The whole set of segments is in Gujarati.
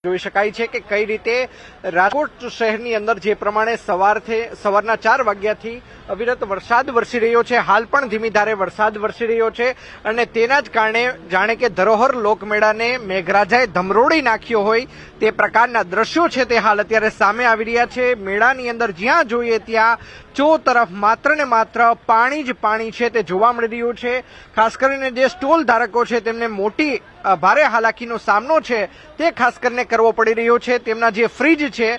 જોઈ શકાય છે કે કઈ રીતે રાજકોટ શહેરની અંદર જે પ્રમાણે સવારના 4 વાગ્યાથી અવિરત વરસાદ વરસી રહ્યો છે, હાલ પણ ધીમી ધારે વરસાદ વરસી રહ્યો છે અને તેના જ કારણે જાણે કે ધરોહર લોકમેળાને મેઘરાજાએ ધમરોડી નાખ્યો હોય તે પ્રકારના દ્રશ્યો છે તે હાલ અત્યારે સામે આવી રહ્યા છે। મેળાની અંદર જ્યાં જોઈએ ત્યાં તરફ માત્ર ને માત્ર પાણી જ પાણી છે તે જોવા મળી રહ્યું છે। ખાસ કરીને જે સ્ટોલ ધારકો છે તેમને મોટી ભારે હાલાકીનો સામનો છે તે ખાસ કરીને કરવો પડી રહ્યો છે। તેમના જે ફ્રીજ છે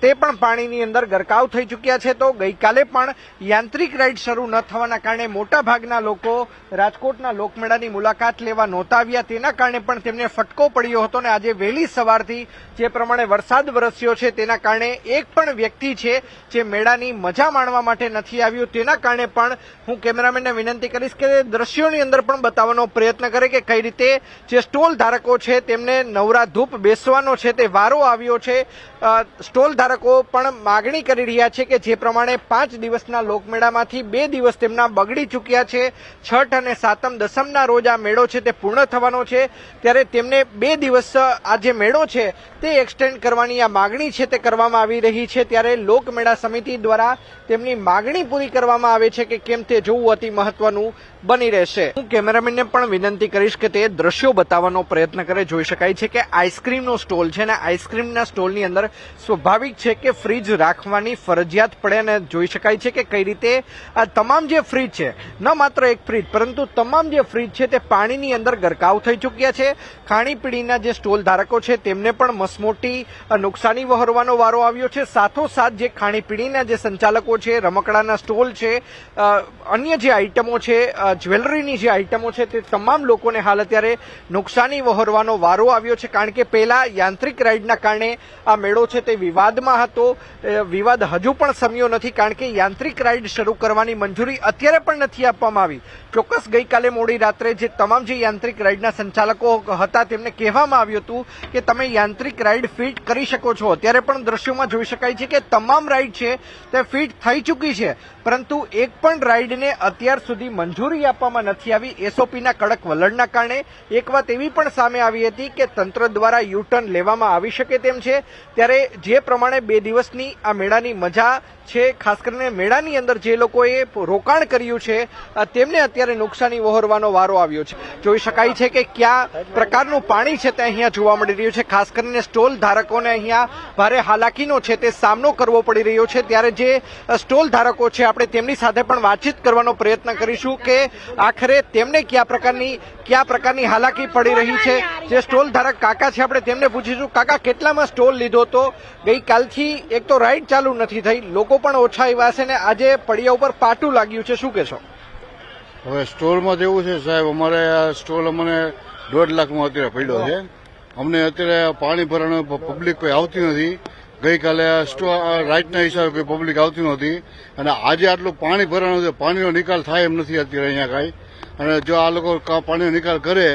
તે પણ પાણીની અંદર ગરકાવ થઈ ચૂક્યા છે। તો ગઈકાલે પણ યાંત્રિક રાઈડ શરૂ ન થવાના કારણે મોટા ભાગના લોકો રાજકોટના લોકમેળાની મુલાકાત લેવા નહોતા આવ્યા, તેના કારણે પણ તેમને ફટકો પડ્યો હતો અને આજે વહેલી સવારથી જે પ્રમાણે વરસાદ વરસ્યો છે તેના કારણે એક પણ વ્યક્તિ છે જે મેળાની મજા માણવા માટે નથી આવ્યું। તેના કારણે પણ હું કેમેરામેનને વિનંતી કરીશ કે દ્રશ્યોની અંદર પણ બતાવવાનો પ્રયત્ન કરે કે કઈ રીતે જે સ્ટોલ ધારકો છે તેમને નવરા ધૂપ બેસવાનો છે તે વારો આવ્યો છે। સ્ટોલ ધારકો પણ માગણી કરી રહ્યા છે કે જે પ્રમાણે 5 દિવસના લોકમેળામાંથી 2 દિવસ તેમના બગડી ચૂક્યા છે, છઠ અને સાતમ દસમના રોજ આ મેળો છે તે પૂર્ણ થવાનો છે, ત્યારે તેમને 2 દિવસ આ જે મેળો છે તે એક્સટેન્ડ કરવાની આ માગણી છે તે કરવામાં આવી રહી છે। ત્યારે લોકમેળા સમિતિ દ્વારા તેમની માગણી પૂરી કરવામાં આવે છે કે કેમ તે જોવું અતિ મહત્વનું બની રહેશે। હું કેમેરામેનને પણ વિનંતી કરીશ કે તે દ્રશ્યો બતાવવાનો પ્રયત્ન કરે। જોઈ શકાય છે કે આઈસ્ક્રીમનો સ્ટોલ છે અને આઈસ્ક્રીમના સ્ટોલની અંદર સ્વાભાવિક છે કે ફ્રીજ રાખવાની ફરજિયાત પડે અને જોઈ શકાય છે કે કઈ રીતે આ તમામ જે ફ્રીજ છે, ન માત્ર એક ફ્રીજ પરંતુ તમામ જે ફ્રીજ છે તે પાણીની અંદર ગરકાવ થઈ ચૂક્યા છે। ખાણીપીણીના જે સ્ટોલ ધારકો છે તેમને પણ મસમોટી નુકસાની વહોરવાનો વારો આવ્યો છે। સાથોસાથ જે ખાણીપીણીના જે સંચાલકો છે, રમકડાના સ્ટોલ છે, અન્ય જે આઈટમો છે, જ્વેલરીની જે આઈટમો છે તે તમામ લોકોને હાલ અત્યારે નુકસાની વહોરવાનો વારો આવ્યો છે। કારણ કે પહેલા યાંત્રિક રાઈડના કારણે આ મેળો છે તે વિવાદમાં હતો, વિવાદ હજુ પણ સમ્યો નથી કારણ કે યાંત્રિક રાઈડ શરૂ કરવાની મંજૂરી અત્યારે પણ નથી આપવામાં આવી। ચોક્કસ ગઈકાલે મોડી રાત્રે જે તમામ જે યાંત્રિક રાઈડના સંચાલકો હતા તેમને કહેવામાં આવ્યું હતું કે તમે યાંત્રિક રાઈડ ફિટ કરી શકો છો। અત્યારે પણ દ્રશ્યોમાં જોઈ શકાય છે કે તમામ રાઈડ છે તે ફિટ થઈ ચૂકી છે, પરંતુ એક પણ રાઈડને અત્યાર સુધી મંજૂરી આપવામાં નથી આવી એસઓપીના કડક વલણના કારણે। એક વાત એવી પણ સામે આવી હતી કે તંત્ર દ્વારા યુટર્ન લેવામાં આવી શકે તેમ છે। ત્યારે જે પ્રમાણે 2 દિવસની આ મેળાની મજા છે, ખાસ કરીને મેળાની અંદર જે લોકોએ રોકાણ કર્યું છે તેમને અત્યારે નુકસાની વહોરવાનો વારો આવ્યો છે। જોઈ શકાય છે કે કયા પ્રકારનું પાણી છે તે અહીંયા જોવા મળી રહ્યું છે। ખાસ કરીને સ્ટોલ ધારકોને અહીંયા ભારે હાલાકીનો છે તે સામનો કરવો પડી રહ્યો છે। ત્યારે જે સ્ટોલ ધારકો છે આપણે તેમની સાથે પણ વાતચીત કરવાનો પ્રયત્ન કરીશું કે આખરે તેમને કયા પ્રકારની હાલાકી પડી રહી છે। જે સ્ટોલ ધારક કાકા છે આપણે તેમને પૂછીશું, કાકા કેટલામાં સ્ટોલ લીધો તો? ગઈકાલથી એક તો રાઈડ ચાલુ નથી થઈ, લોકો પણ ઓછા આવ્યા છે ને આજે પડિયા ઉપર પાટું લાગ્યું છે, શું કહેશો? હવે સ્ટોલમાં તો એવું છે સાહેબ, અમારે આ સ્ટોલ અમને 1.5 લાખમાં અત્યારે પડ્યો છે। અમને અત્યારે પાણી ભરવાનું પબ્લિક કોઈ આવતી નથી। ગઈકાલે રાઈટના હિસાબે કોઈ પબ્લિક આવતી નહોતી અને આજે આટલું પાણી ભરવાનું છે, પાણીનો નિકાલ થાય એમ નથી અત્યારે અહીંયા કાંઈ। અને જો આ લોકો પાણીનો નિકાલ કરે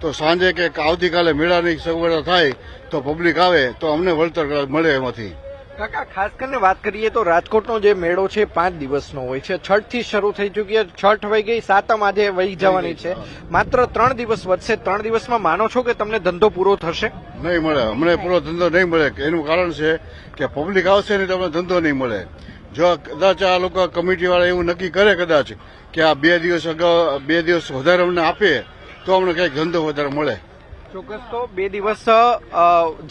તો સાંજે કે આવતીકાલે મેળાની સગવડતા થાય તો પબ્લિક આવે તો અમને વળતર મળે એમાંથી। કાકા ખાસ કરીને વાત કરીએ તો રાજકોટનો જે મેળો છે 5 દિવસનો હોય છે, છઠ થી શરૂ થઈ ચૂકી, છઠ વહી ગઈ, સાતમ આજે વહી જવાની છે, માત્ર 3 દિવસ વધશે। 3 દિવસમાં માનો છો કે તમને ધંધો પૂરો થશે? નહીં મળે, અમને પૂરો ધંધો નહીં મળે। એનું કારણ છે કે પબ્લિક આવશે નહીં તો અમને ધંધો નહીં મળે। જો કદાચ આ લોકો કમિટી વાળા એવું નક્કી કરે કદાચ કે આ 2 દિવસ અગાઉ 2 દિવસ વધારે અમને આપે તો અમને કંઈક ધંધો વધારે મળે। ચોક્કસ તો 2 દિવસ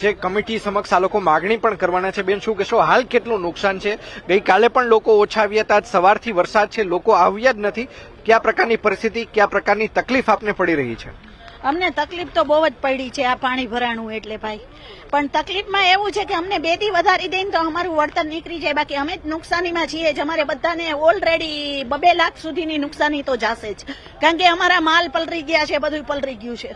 જે કમિટી સમક્ષ આ લોકો માગણી પણ કરવાના છે। બેન શું કહેશો, હાલ કેટલું નુકસાન છે? ગઈકાલે પણ લોકો ઓછા આવ્યા હતા, આજ સવારથી વરસાદ છે, લોકો આવ્યા જ નથી, કયા પ્રકારની પરિસ્થિતિ, કયા પ્રકારની તકલીફ આપને પડી રહી છે? અમને તકલીફ તો બહુ જ પડી છે આ પાણી ભરાણું એટલે ભાઈ, પણ તકલીફમાં એવું છે કે અમને 2 દી વધારી દઈને તો અમારું વળતર નીકળી જાય, બાકી અમે જ નુકસાનીમાં છીએ જ। અમારે બધાને ઓલરેડી 2 લાખ સુધીની નુકસાની તો જશે જ, કારણ કે અમારા માલ પલરી ગયા છે, બધું પલરી ગયું છે।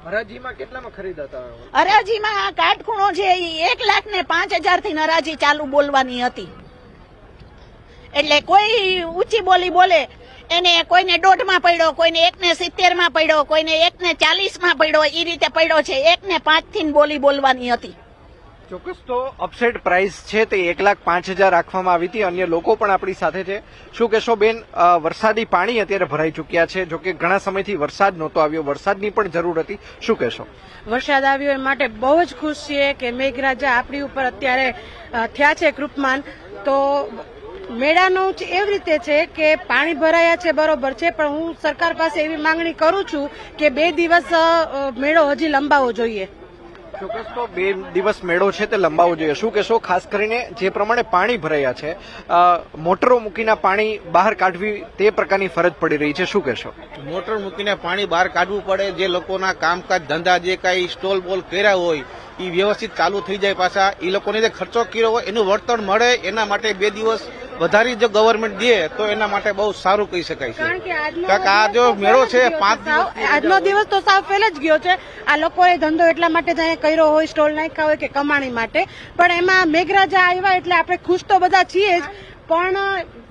હરાજીમાં કેટલામાં ખરીદાતા? હરાજીમાં કાટખૂણો છે 1,05,000 થી હરાજી ચાલુ બોલવાની હતી, એટલે કોઈ ઊંચી બોલી બોલે એને કોઈને 1.5 પડ્યો, કોઈને 1,70 પડ્યો, કોઈને 1,40 પડ્યો, એ રીતે પડ્યો છે। 1,05 થી બોલી બોલવાની હતી। ચોક્કસ તો અપસેટ પ્રાઇસ છે તે 1,05,000 રાખવામાં આવી હતી. અન્ય લોકો પણ આપણી સાથે છે. શું કહેશો બેન, વરસાદી પાણી અત્યારે ભરાઈ ચૂક્યા છે, જોકે ઘણા સમયથી વરસાદ નહોતો આવ્યો, વરસાદની પણ જરૂર હતી, શું કહેશો? વરસાદ આવ્યો એ માટે બહુ જ ખુશ છીએ કે મેઘરાજા આપણી ઉપર અત્યારે થયા છે કૃપમાન. તો મેળાનું એવી રીતે છે કે પાણી ભરાયા છે બરોબર છે, પણ હું સરકાર પાસે એવી માંગણી કરું છું કે 2 દિવસ મેળો હજી લંબાવવો જોઈએ. ચોક્કસ તો 2 દિવસ મેળો છે તે લંબાવવો જોઈએ. શું કહેશો, ખાસ કરીને જે પ્રમાણે પાણી ભરાયા છે, મોટરો મૂકીને પાણી બહાર કાઢવી તે પ્રકારની ફરજ પડી રહી છે, શું કહેશો? મોટર મૂકીને પાણી બહાર કાઢવું પડે, જે લોકોના કામકાજ ધંધા જે કઈ સ્ટોલ બોલ કર્યા હોય એ વ્યવસ્થિત ચાલુ થઈ જાય, પાછા એ લોકોને જે ખર્ચો કર્યો હોય એનું વળતર મળે, એના માટે 2 દિવસ વધારી જો ગવર્મેન્ટ દે તો એના માટે બહુ સારું કહી શકાય છે. કારણ કે આ જો મેળો છે 5 દિવસ, આજનો દિવસ તો સાવ ફેલ જ ગયો છે. આ લોકોએ ધંધો એટલા માટે જ અહીંયા કર્યો હોય, સ્ટોલ નાખ્યા હોય કે કમાણી માટે, પણ એમાં મેઘરાજા આવ્યા એટલે આપણે ખુશ તો બધા છીએ જ, પણ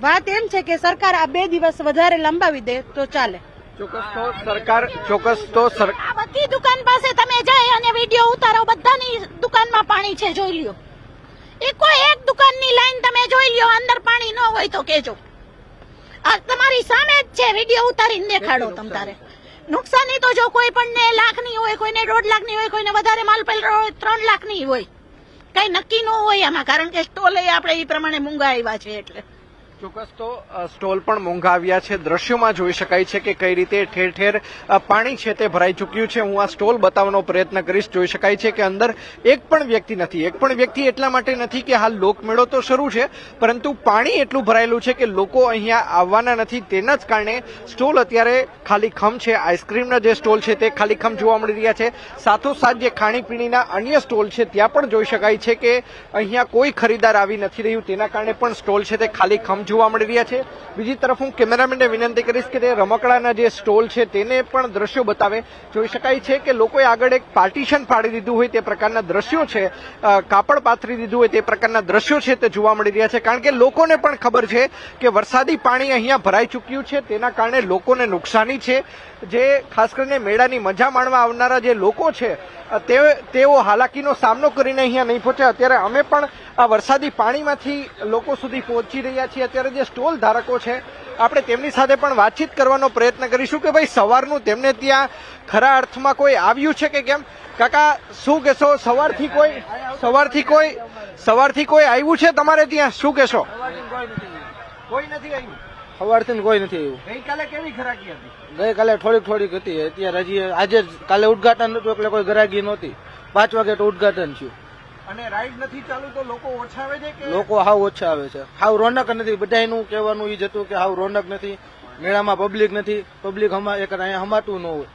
વાત એમ છે કે સરકાર આ 2 દિવસ વધારે લંબાવી દે તો ચાલે. ચોક્કસ તો આ બધી દુકાન પાસે તમે જાય અને વિડીયો ઉતારો, બધાની દુકાનમાં પાણી છે, જોઈ લ્યો. કોઈ એક દુકાનની લાઈન તમે જોઈ લ્યો, અંદર પાણી ન હોય તો કેજો. આ તમારી સામે જ છે, વિડીયો ઉતારીને દેખાડો. તમ તારે નુકસાની તો જો કોઈ પણ ને લાખની હોય, કોઈને 1.5 લાખની હોય, કોઈને વધારે માલ પેલો હોય 3 લાખની હોય, કઈ નક્કી ન હોય આમાં, કારણ કે સ્ટોલ આપણે એ પ્રમાણે મોંઘા આવ્યા છે. એટલે ચોક્કસ તો સ્ટોલ પણ મોંઘા આવ્યા છે. દ્રશ્યોમાં જોઈ શકાય છે કે કઈ રીતે ઠેર ઠેર પાણી છે તે ભરાઈ ચૂક્યું છે. હું આ સ્ટોલ બતાવવાનો પ્રયત્ન કરીશ. જોઈ શકાય છે કે અંદર એક પણ વ્યક્તિ નથી. એક પણ વ્યક્તિ એટલા માટે નથી કે હાલ લોકમેળો તો શરૂ છે, પરંતુ પાણી એટલું ભરાયેલું છે કે લોકો અહીંયા આવવાના નથી. તેના જ કારણે સ્ટોલ અત્યારે ખાલીખમ છે. આઈસ્ક્રીમના જે સ્ટોલ છે તે ખાલીખમ જોવા મળી રહ્યા છે. સાથોસાથ જે ખાણીપીણીના અન્ય સ્ટોલ છે ત્યાં પણ જોઈ શકાય છે કે અહીંયા કોઈ ખરીદાર આવી નથી રહ્યું, તેના કારણે પણ સ્ટોલ છે તે ખાલીખમ જોવા મળી રહ્યા છે. બીજી તરફ હું કેમેરામેનને વિનંતી કરીશ કે તે રમકડાના જે સ્ટોલ છે તેને પણ દ્રશ્યો બતાવે. જોઈ શકાય છે કે લોકોએ આગળ એક પાર્ટીશન પાડી દીધું હોય તે પ્રકારના દ્રશ્યો છે, કાપડ પાથરી દીધું હોય તે પ્રકારના દ્રશ્યો છે તે જોવા મળી રહ્યા છે. કારણ કે લોકોને પણ ખબર છે કે વરસાદી પાણી અહીંયા ભરાઈ ચૂક્યું છે, તેના કારણે લોકોને નુકસાની છે. જે ખાસ કરીને મેળાની મજા માણવા આવનારા જે લોકો છે તેઓ હાલાકીનો સામનો કરીને અહીંયા નહીં પહોંચે. અત્યારે અમે પણ આ વરસાદી પાણીમાંથી લોકો સુધી પહોંચી રહ્યા છીએ. અત્યારે જે સ્ટોલ ધારકો છે આપણે તેમની સાથે પણ વાતચીત કરવાનો પ્રયત્ન કરીશું કે ભાઈ સવારનું તેમને ત્યાં ખરા અર્થમાં કોઈ આવ્યું છે કે કેમ. કાકા, શું કહેશો, સવારથી કોઈ આવ્યું છે તમારે ત્યાં, શું કહેશો? કોઈ નથી આવ્યું. સવારથી કોઈ નથી આવ્યું. ગઈકાલે કેવી ખરાકી હતી? ગઈકાલે થોડીક હતી, અત્યારે હજી આજે કાલે ઉદઘાટન હતું એટલે કોઈ ગ્રાહકી નહોતી. 5 વાગે તો ઉદઘાટન થયું. અને રાઈડ નથી ચાલુ તો લોકો ઓછા આવે છે કે? લોકો હાવ ઓછા આવે છે, હાવ રોનક નથી. બધાનું કહેવાનું એ જ હતું કે હાવ રોનક નથી, મેળામાં પબ્લિક નથી, પબ્લિક અહીંયા હમાતું ન હોય.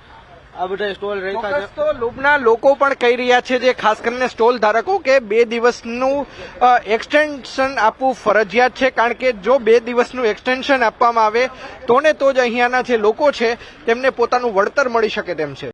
આ બધા સ્ટોલ રહેતા છે. તો લોભના લોકો પણ કહી રહ્યા છે, જે ખાસ કરીને સ્ટોલ ધારકો, કે 2 દિવસનું એક્સટેન્શન આપવું ફરજિયાત છે. કારણ કે જો 2 દિવસનું એક્સટેન્શન આપવામાં આવે તો જ અહીંયાના જે લોકો છે તેમને પોતાનું વળતર મળી શકે તેમ છે.